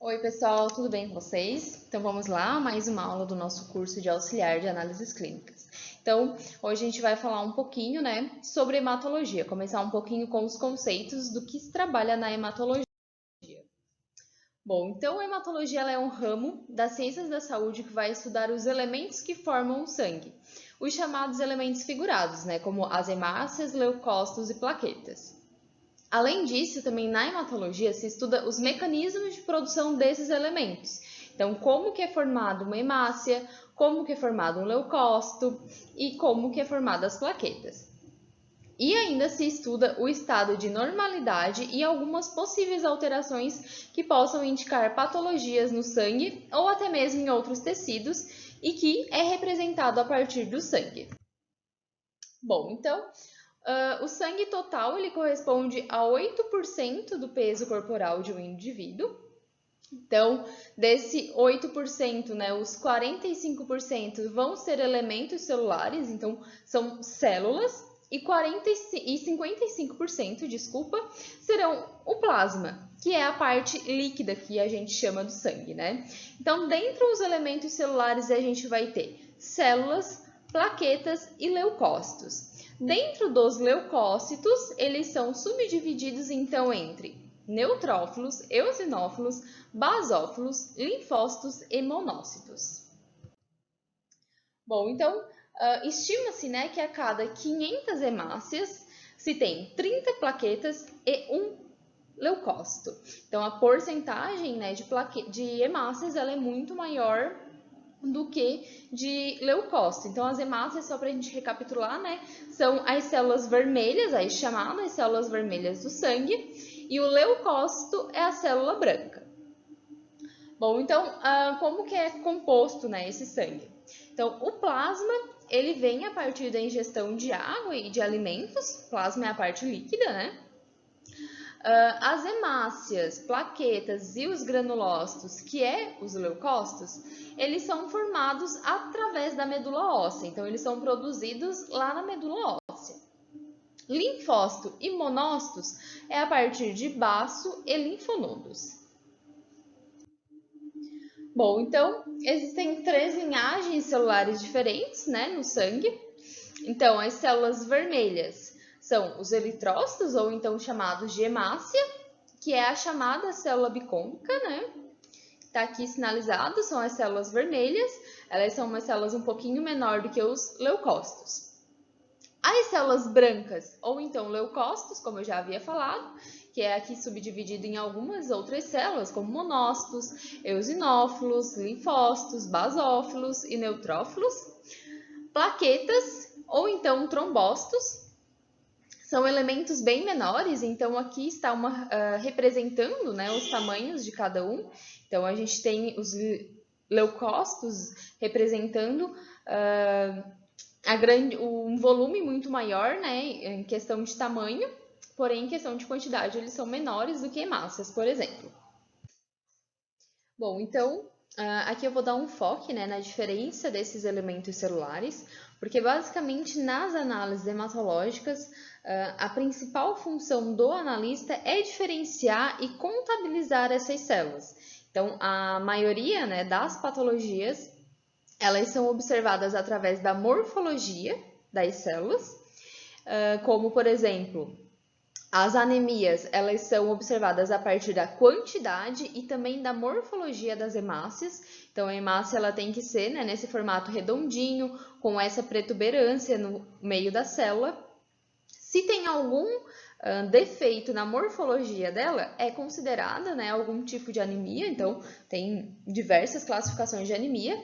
Oi, pessoal, tudo bem com vocês? Então vamos lá, mais uma aula do nosso curso de auxiliar de análises clínicas. Então, hoje a gente vai falar um pouquinho, sobre hematologia, começar um pouquinho com os conceitos do que se trabalha na hematologia. Bom, então a hematologia ela é um ramo das ciências da saúde que vai estudar os elementos que formam o sangue, os chamados elementos figurados, como as hemácias, leucócitos e plaquetas. Além disso, também na hematologia se estuda os mecanismos de produção desses elementos. Então, como que é formada uma hemácia, como que é formado um leucócito e como que é formada as plaquetas. E ainda se estuda o estado de normalidade e algumas possíveis alterações que possam indicar patologias no sangue ou até mesmo em outros tecidos e que é representado a partir do sangue. Bom, então, o sangue total ele corresponde a 8% do peso corporal de um indivíduo. Então, desse 8%, os 45% vão ser elementos celulares, então são células, e 55%, serão o plasma, que é a parte líquida que a gente chama do sangue, Então, dentro dos elementos celulares, a gente vai ter células, plaquetas e leucócitos. Dentro dos leucócitos, eles são subdivididos então entre neutrófilos, eosinófilos, basófilos, linfócitos e monócitos. Bom, então, estima-se que a cada 500 hemácias se tem 30 plaquetas e um leucócito. Então, a porcentagem de hemácias ela é muito maior do que de leucócito. Então, as hemácias, só para a gente recapitular, são as células vermelhas, as chamadas células vermelhas do sangue, e o leucócito é a célula branca. Bom, então, como que é composto, esse sangue? Então, o plasma, ele vem a partir da ingestão de água e de alimentos, plasma é a parte líquida, As hemácias, plaquetas e os granulócitos, que é os leucócitos, eles são formados através da medula óssea, então eles são produzidos lá na medula óssea. Linfócito e monócitos é a partir de baço e linfonodos. Bom, então existem 3 linhagens celulares diferentes, no sangue. Então, as células vermelhas são os eritrócitos, ou então chamados de hemácia, que é a chamada célula bicônica, Está aqui sinalizado, são as células vermelhas, elas são umas células um pouquinho menor do que os leucócitos. As células brancas, ou então leucócitos, como eu já havia falado, que é aqui subdividido em algumas outras células, como monócitos, eosinófilos, linfócitos, basófilos e neutrófilos. Plaquetas, ou então trombócitos, são elementos bem menores, então aqui está representando os tamanhos de cada um. Então, a gente tem os leucócitos representando um volume muito maior, em questão de tamanho, porém, em questão de quantidade, eles são menores do que hemácias, por exemplo. Bom, então, aqui eu vou dar um foco na diferença desses elementos celulares, porque basicamente nas análises hematológicas, a principal função do analista é diferenciar e contabilizar essas células. Então, a maioria das patologias, elas são observadas através da morfologia das células, como, por exemplo, as anemias, elas são observadas a partir da quantidade e também da morfologia das hemácias. Então, a hemácia ela tem que ser nesse formato redondinho, com essa protuberância no meio da célula. Se tem algum defeito na morfologia dela, é considerada algum tipo de anemia. Então, tem diversas classificações de anemia.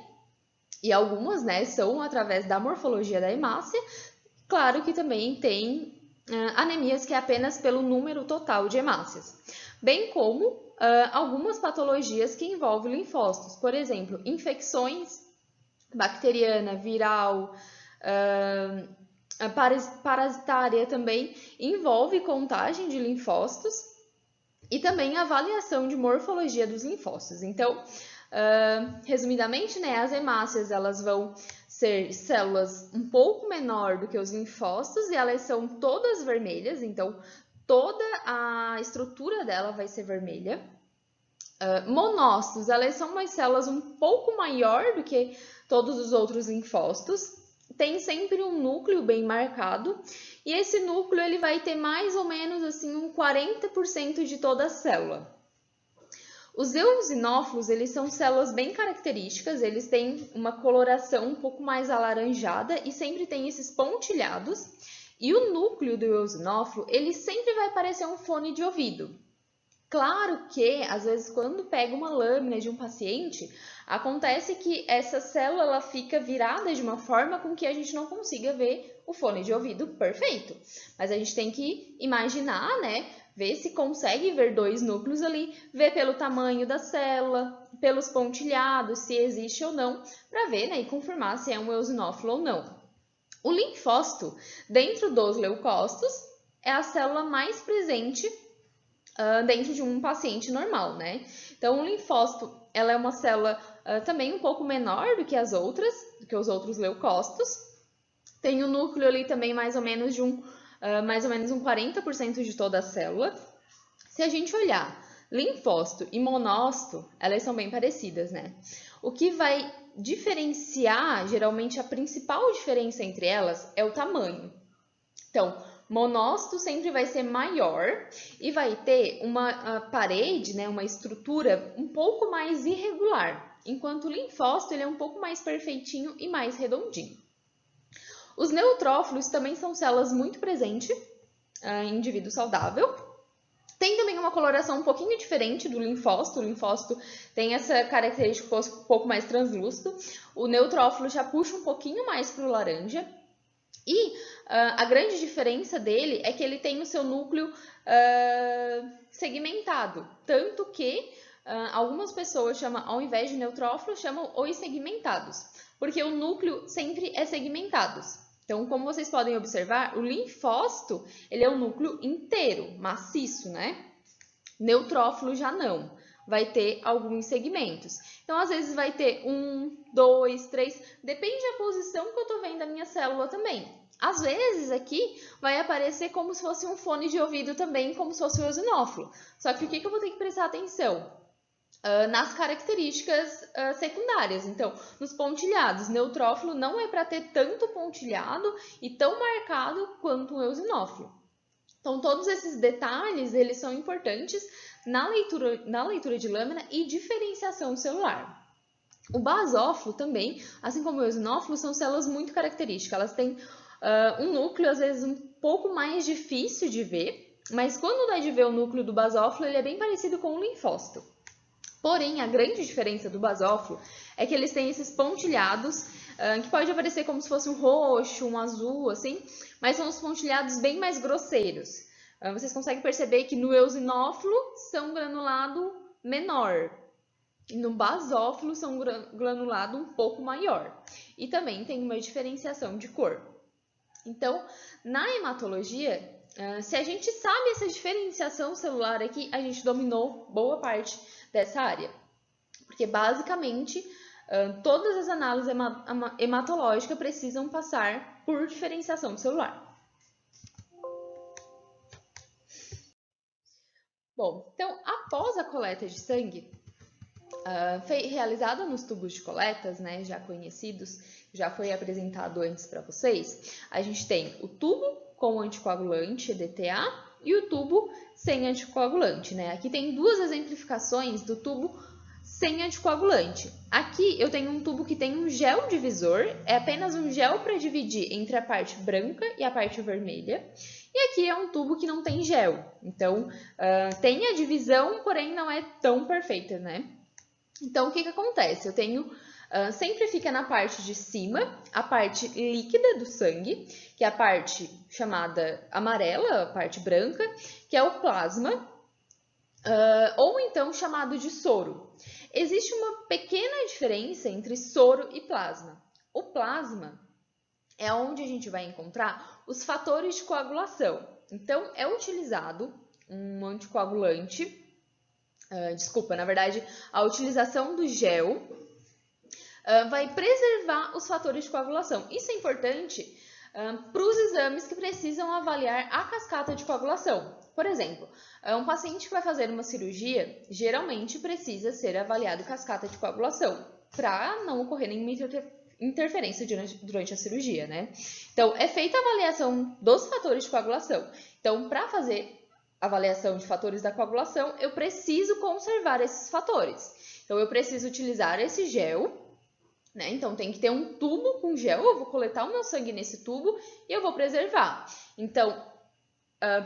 E algumas são através da morfologia da hemácia. Claro que também tem anemias que é apenas pelo número total de hemácias, bem como algumas patologias que envolvem linfócitos, por exemplo, infecções bacteriana, viral, parasitária também envolve contagem de linfócitos e também avaliação de morfologia dos linfócitos. Então, resumidamente, as hemácias elas vão ser células um pouco menor do que os linfócitos e elas são todas vermelhas, então toda a estrutura dela vai ser vermelha. Monócitos, elas são umas células um pouco maior do que todos os outros linfócitos, tem sempre um núcleo bem marcado, e esse núcleo ele vai ter mais ou menos assim um 40% de toda a célula. Os eosinófilos, eles são células bem características, eles têm uma coloração um pouco mais alaranjada e sempre tem esses pontilhados, e o núcleo do eosinófilo, ele sempre vai parecer um fone de ouvido. Claro que, às vezes, quando pega uma lâmina de um paciente, acontece que essa célula ela fica virada de uma forma com que a gente não consiga ver o fone de ouvido perfeito. Mas a gente tem que imaginar, né? Ver se consegue ver dois núcleos ali, ver pelo tamanho da célula, pelos pontilhados, se existe ou não, para ver, né, e confirmar se é um eosinófilo ou não. O linfócito, dentro dos leucócitos, é a célula mais presente dentro de um paciente normal, né? Então, o linfócito, ela é uma célula também um pouco menor do que as outras, do que os outros leucócitos. Tem o núcleo ali também mais ou menos um 40% de toda a célula. Se a gente olhar linfócito e monócito, elas são bem parecidas, né? O que vai diferenciar, geralmente a principal diferença entre elas é o tamanho. Então, monócito sempre vai ser maior e vai ter uma parede, né, uma estrutura um pouco mais irregular, enquanto o linfócito ele é um pouco mais perfeitinho e mais redondinho. Os neutrófilos também são células muito presentes em indivíduo saudável. Tem também uma coloração um pouquinho diferente do linfócito. O linfócito tem essa característica um pouco mais translúcido. O neutrófilo já puxa um pouquinho mais para o laranja. E a grande diferença dele é que ele tem o seu núcleo segmentado, tanto que algumas pessoas chamam, ao invés de neutrófilos, chamam os segmentados, porque o núcleo sempre é segmentado. Então, como vocês podem observar, o linfócito ele é um núcleo inteiro, maciço, né? Neutrófilo já não, vai ter alguns segmentos. Então, às vezes vai ter 1, 2, 3, depende da posição que eu estou vendo a minha célula também. Às vezes aqui vai aparecer como se fosse um fone de ouvido também, como se fosse o eosinófilo. Só que o que eu vou ter que prestar atenção? Nas características secundárias. Então, nos pontilhados, neutrófilo não é para ter tanto pontilhado e tão marcado quanto o eosinófilo. Então, todos esses detalhes, eles são importantes na leitura de lâmina e diferenciação celular. O basófilo também, assim como o eosinófilo, são células muito características. Elas têm um núcleo, às vezes, um pouco mais difícil de ver, mas quando dá de ver o núcleo do basófilo, ele é bem parecido com o linfócito. Porém, a grande diferença do basófilo é que eles têm esses pontilhados, que pode aparecer como se fosse um roxo, um azul, assim, mas são os pontilhados bem mais grosseiros. Vocês conseguem perceber que no eosinófilo são granulado menor, e no basófilo são granulado um pouco maior. E também tem uma diferenciação de cor. Então, na hematologia, se a gente sabe essa diferenciação celular aqui, a gente dominou boa parte dessa área. Porque, basicamente, todas as análises hematológicas precisam passar por diferenciação celular. Bom, então, após a coleta de sangue, realizada nos tubos de coletas, né, já conhecidos, já foi apresentado antes para vocês, a gente tem o tubo com anticoagulante, EDTA, e o tubo sem anticoagulante, né? Aqui tem duas exemplificações do tubo sem anticoagulante. Aqui eu tenho um tubo que tem um gel divisor, é apenas um gel para dividir entre a parte branca e a parte vermelha. E aqui é um tubo que não tem gel, então tem a divisão, porém não é tão perfeita, né? Então, o que acontece? Eu tenho, sempre fica na parte de cima, a parte líquida do sangue, que é a parte chamada amarela, a parte branca, que é o plasma, ou então chamado de soro. Existe uma pequena diferença entre soro e plasma. O plasma é onde a gente vai encontrar os fatores de coagulação. Então, é utilizado um anticoagulante, na verdade, a utilização do gel vai preservar os fatores de coagulação. Isso é importante para os exames que precisam avaliar a cascata de coagulação. Por exemplo, um paciente que vai fazer uma cirurgia, geralmente precisa ser avaliado cascata de coagulação, para não ocorrer nenhuma interferência durante a cirurgia, né? Então, é feita a avaliação dos fatores de coagulação. Então, para fazer avaliação de fatores da coagulação, eu preciso conservar esses fatores. Então, eu preciso utilizar esse gel, né? Então, tem que ter um tubo com gel, eu vou coletar o meu sangue nesse tubo e eu vou preservar. Então,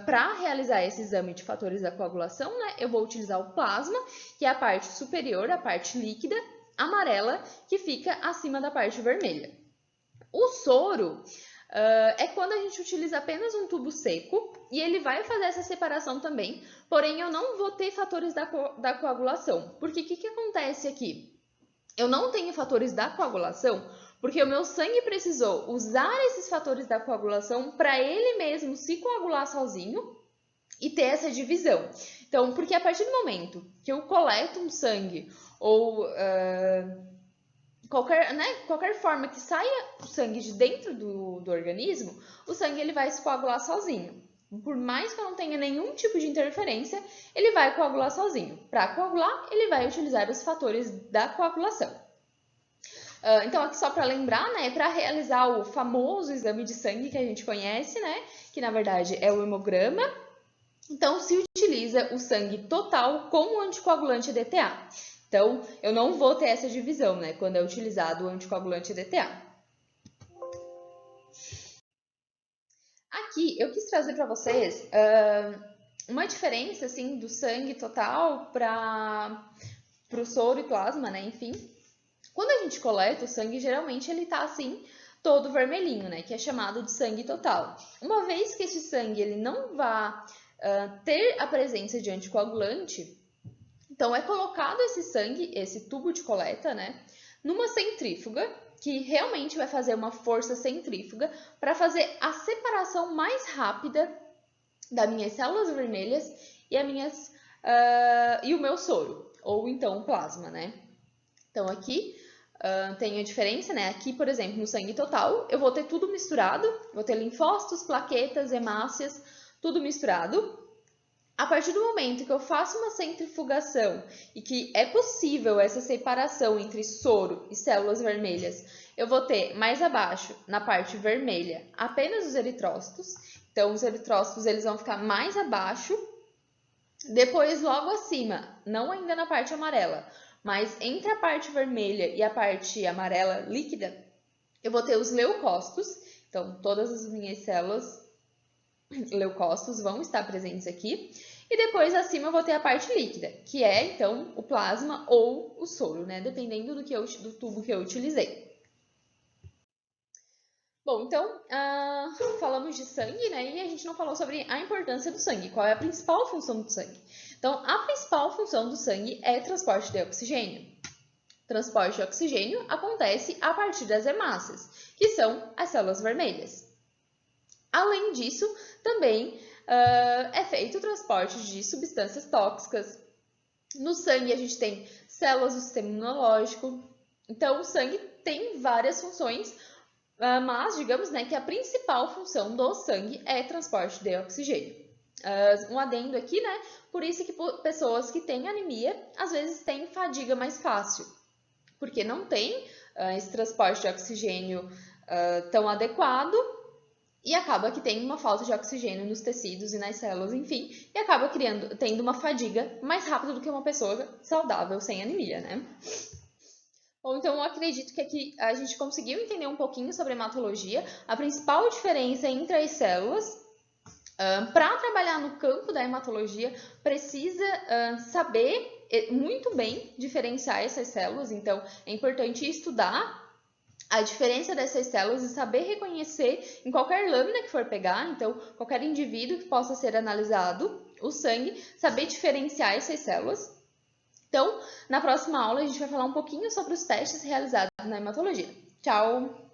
para realizar esse exame de fatores da coagulação, né, eu vou utilizar o plasma, que é a parte superior, a parte líquida, amarela, que fica acima da parte vermelha. O soro é quando a gente utiliza apenas um tubo seco e ele vai fazer essa separação também, porém eu não vou ter fatores da coagulação. Porque o que acontece aqui? Eu não tenho fatores da coagulação porque o meu sangue precisou usar esses fatores da coagulação para ele mesmo se coagular sozinho e ter essa divisão. Então, porque a partir do momento que eu coleto um sangue ou qualquer forma que saia o sangue de dentro do organismo, o sangue ele vai se coagular sozinho. Por mais que eu não tenha nenhum tipo de interferência, ele vai coagular sozinho. Para coagular, ele vai utilizar os fatores da coagulação. Então, aqui só para lembrar, né, para realizar o famoso exame de sangue que a gente conhece, né, que na verdade é o hemograma, então se utiliza o sangue total com o anticoagulante DTA. Então, eu não vou ter essa divisão, né, quando é utilizado o anticoagulante DTA. Aqui, eu quis trazer para vocês uma diferença, assim, do sangue total para o soro e plasma, né, enfim. Quando a gente coleta o sangue, geralmente ele tá assim, todo vermelhinho, né? Que é chamado de sangue total. Uma vez que esse sangue ele não vai ter a presença de anticoagulante, então é colocado esse sangue, esse tubo de coleta, né? Numa centrífuga, que realmente vai fazer uma força centrífuga para fazer a separação mais rápida das minhas células vermelhas e, e o meu soro, ou então o plasma, né? Então, aqui tem a diferença, né? Aqui, por exemplo, no sangue total, eu vou ter tudo misturado. Vou ter linfócitos, plaquetas, hemácias, tudo misturado. A partir do momento que eu faço uma centrifugação e que é possível essa separação entre soro e células vermelhas, eu vou ter mais abaixo, na parte vermelha, apenas os eritrócitos. Então, os eritrócitos eles vão ficar mais abaixo. Depois, logo acima, não ainda na parte amarela, mas entre a parte vermelha e a parte amarela líquida, eu vou ter os leucócitos. Então, todas as minhas células leucócitos vão estar presentes aqui. E depois, acima, eu vou ter a parte líquida, que é, então, o plasma ou o soro, né? Dependendo do tubo que eu utilizei. Bom, então, falamos de sangue, né? E a gente não falou sobre a importância do sangue. Qual é a principal função do sangue? Então, a principal função do sangue é transporte de oxigênio. Transporte de oxigênio acontece a partir das hemácias, que são as células vermelhas. Além disso, também é feito o transporte de substâncias tóxicas. No sangue, a gente tem células do sistema imunológico. Então, o sangue tem várias funções, mas digamos, né, que a principal função do sangue é transporte de oxigênio. Um adendo aqui, né? Por isso que pessoas que têm anemia, às vezes têm fadiga mais fácil, porque não tem esse transporte de oxigênio tão adequado e acaba que tem uma falta de oxigênio nos tecidos e nas células, enfim, e acaba tendo uma fadiga mais rápida do que uma pessoa saudável sem anemia, né? Bom, então eu acredito que aqui a gente conseguiu entender um pouquinho sobre hematologia, a principal diferença entre as células. Para trabalhar no campo da hematologia, precisa saber muito bem diferenciar essas células, então é importante estudar a diferença dessas células e saber reconhecer em qualquer lâmina que for pegar, então qualquer indivíduo que possa ser analisado, o sangue, saber diferenciar essas células. Então, na próxima aula a gente vai falar um pouquinho sobre os testes realizados na hematologia. Tchau!